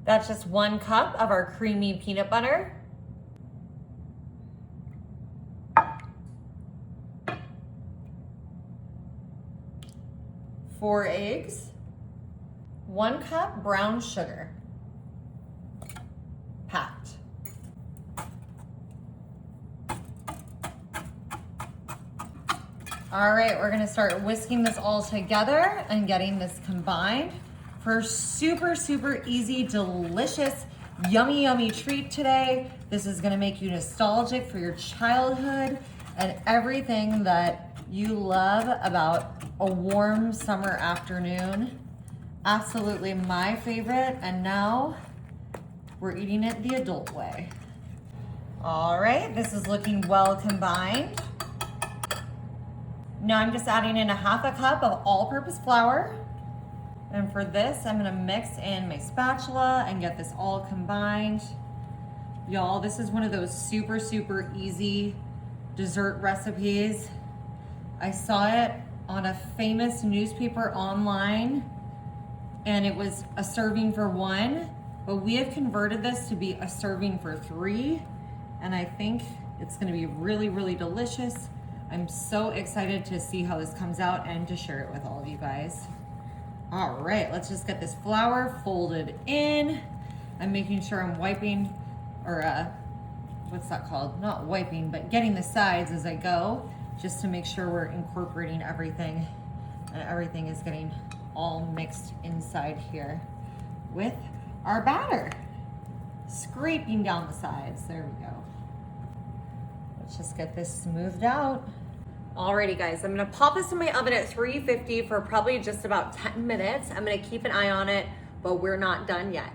That's just 1 cup of our creamy peanut butter. Four eggs. 1 cup brown sugar. Packed. All right, we're gonna start whisking this all together and getting this combined for super, super easy, delicious, yummy, yummy treat today. This is gonna make you nostalgic for your childhood and everything that you love about a warm summer afternoon. Absolutely my favorite, and now we're eating it the adult way. All right, this is looking well combined. Now I'm just adding in 1/2 cup of all-purpose flour. And for this, I'm gonna mix in my spatula and get this all combined. Y'all, this is one of those super, super easy dessert recipes. I saw it on a famous newspaper online, and it was a serving for 1, but we have converted this to be a serving for 3, and I think it's gonna be really, really delicious. I'm so excited to see how this comes out and to share it with all of you guys. All right, let's just get this flour folded in. I'm making sure I'm wiping, or what's that called? Not wiping, but getting the sides as I go, just to make sure we're incorporating everything and everything is getting all mixed inside here with our batter. Scraping down the sides, there we go. Let's just get this smoothed out. Alrighty guys, I'm gonna pop this in my oven at 350 for probably just about 10 minutes. I'm gonna keep an eye on it, but we're not done yet.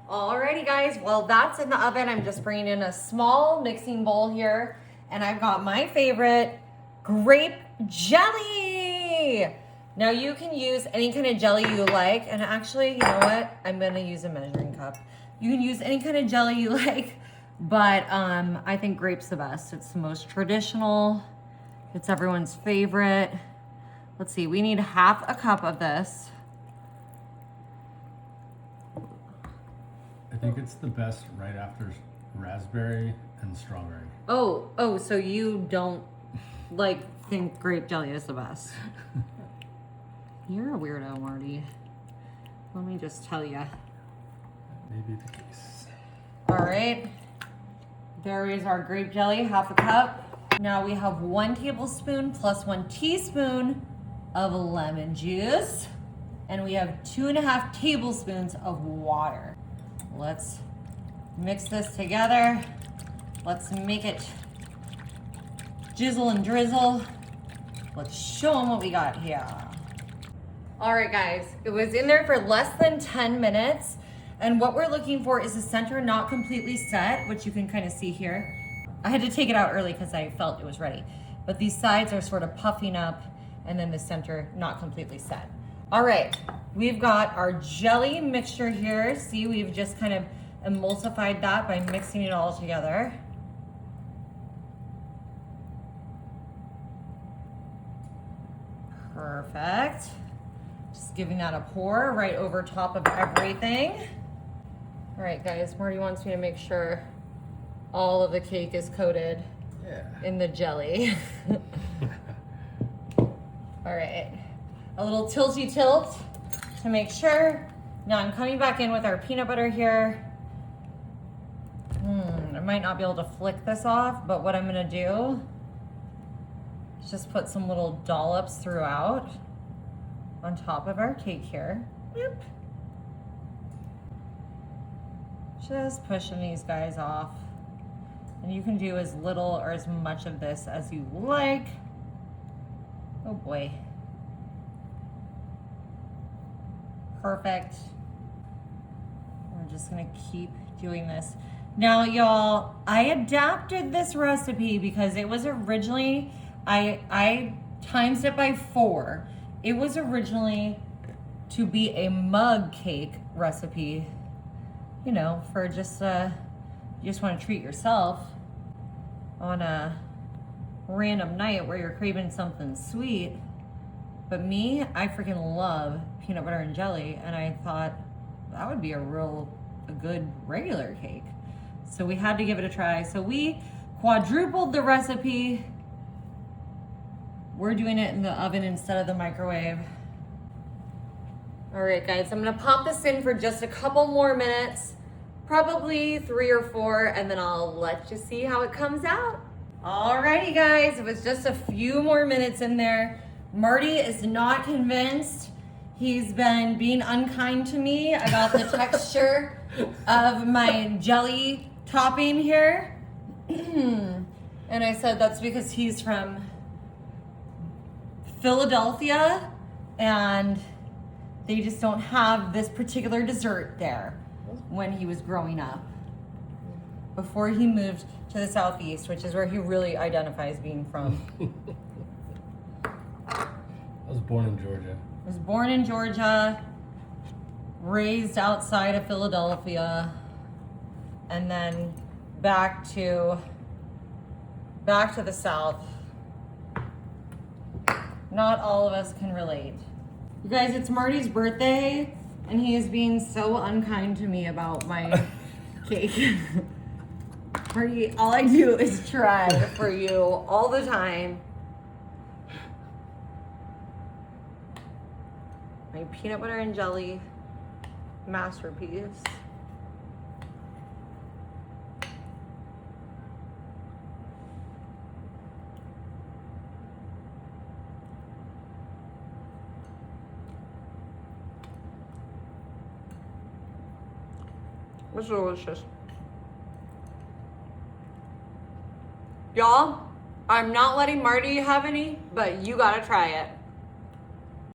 Alrighty guys, well that's in the oven. I'm just bringing in a small mixing bowl here, and I've got my favorite grape jelly. Now you can use any kind of jelly you like, and actually, you know what? I'm gonna use a measuring cup. You can use any kind of jelly you like, but I think grape's the best. It's the most traditional. It's everyone's favorite. Let's see, we need 1/2 cup of this. I think it's the best right after raspberry and strawberry. Oh, so you don't think grape jelly is the best. You're a weirdo, Marty. Let me just tell you. Maybe the case. All right, there is our grape jelly, 1/2 cup. Now we have 1 tablespoon plus 1 teaspoon of lemon juice. And we have 2.5 tablespoons of water. Let's mix this together. Let's make it jizzle and drizzle. Let's show them what we got here. All right guys, it was in there for less than 10 minutes. And what we're looking for is the center not completely set, which you can kind of see here. I had to take it out early because I felt it was ready. But these sides are sort of puffing up, and then the center not completely set. All right, we've got our jelly mixture here. See, we've just kind of emulsified that by mixing it all together. Perfect. Just giving that a pour right over top of everything. All right, guys, Marty wants me to make sure all of the cake is coated in the jelly. All right, a little tilty tilt to make sure. Now I'm coming back in with our peanut butter here. I might not be able to flick this off, but what I'm gonna do is just put some little dollops throughout on top of our cake here. Yep. Just pushing these guys off. And you can do as little or as much of this as you like. Oh boy. Perfect. We're just gonna keep doing this. Now y'all, I adapted this recipe because it was originally, I times it by 4. It was originally to be a mug cake recipe, you know, for just you just want to treat yourself on a random night where you're craving something sweet. But me, I freaking love peanut butter and jelly, and I thought that would be a real a good regular cake. So we had to give it a try. So we quadrupled the recipe. We're doing it in the oven instead of the microwave. All right, guys, I'm gonna pop this in for just a couple more minutes, probably 3 or 4, and then I'll let you see how it comes out. Alrighty, guys, it was just a few more minutes in there. Marty is not convinced. He's been being unkind to me about the texture of my jelly topping here. And I said that's because he's from Philadelphia and they just don't have this particular dessert there when he was growing up. Before he moved to the Southeast, which is where he really identifies being from. I was born in Georgia. Was born in Georgia, raised outside of Philadelphia, and then back to the South. Not all of us can relate. You guys, it's Marty's birthday, and he is being so unkind to me about my cake. Marty, all I do is try for you all the time. My peanut butter and jelly masterpiece. It's delicious. Y'all, I'm not letting Marty have any, but you gotta try it.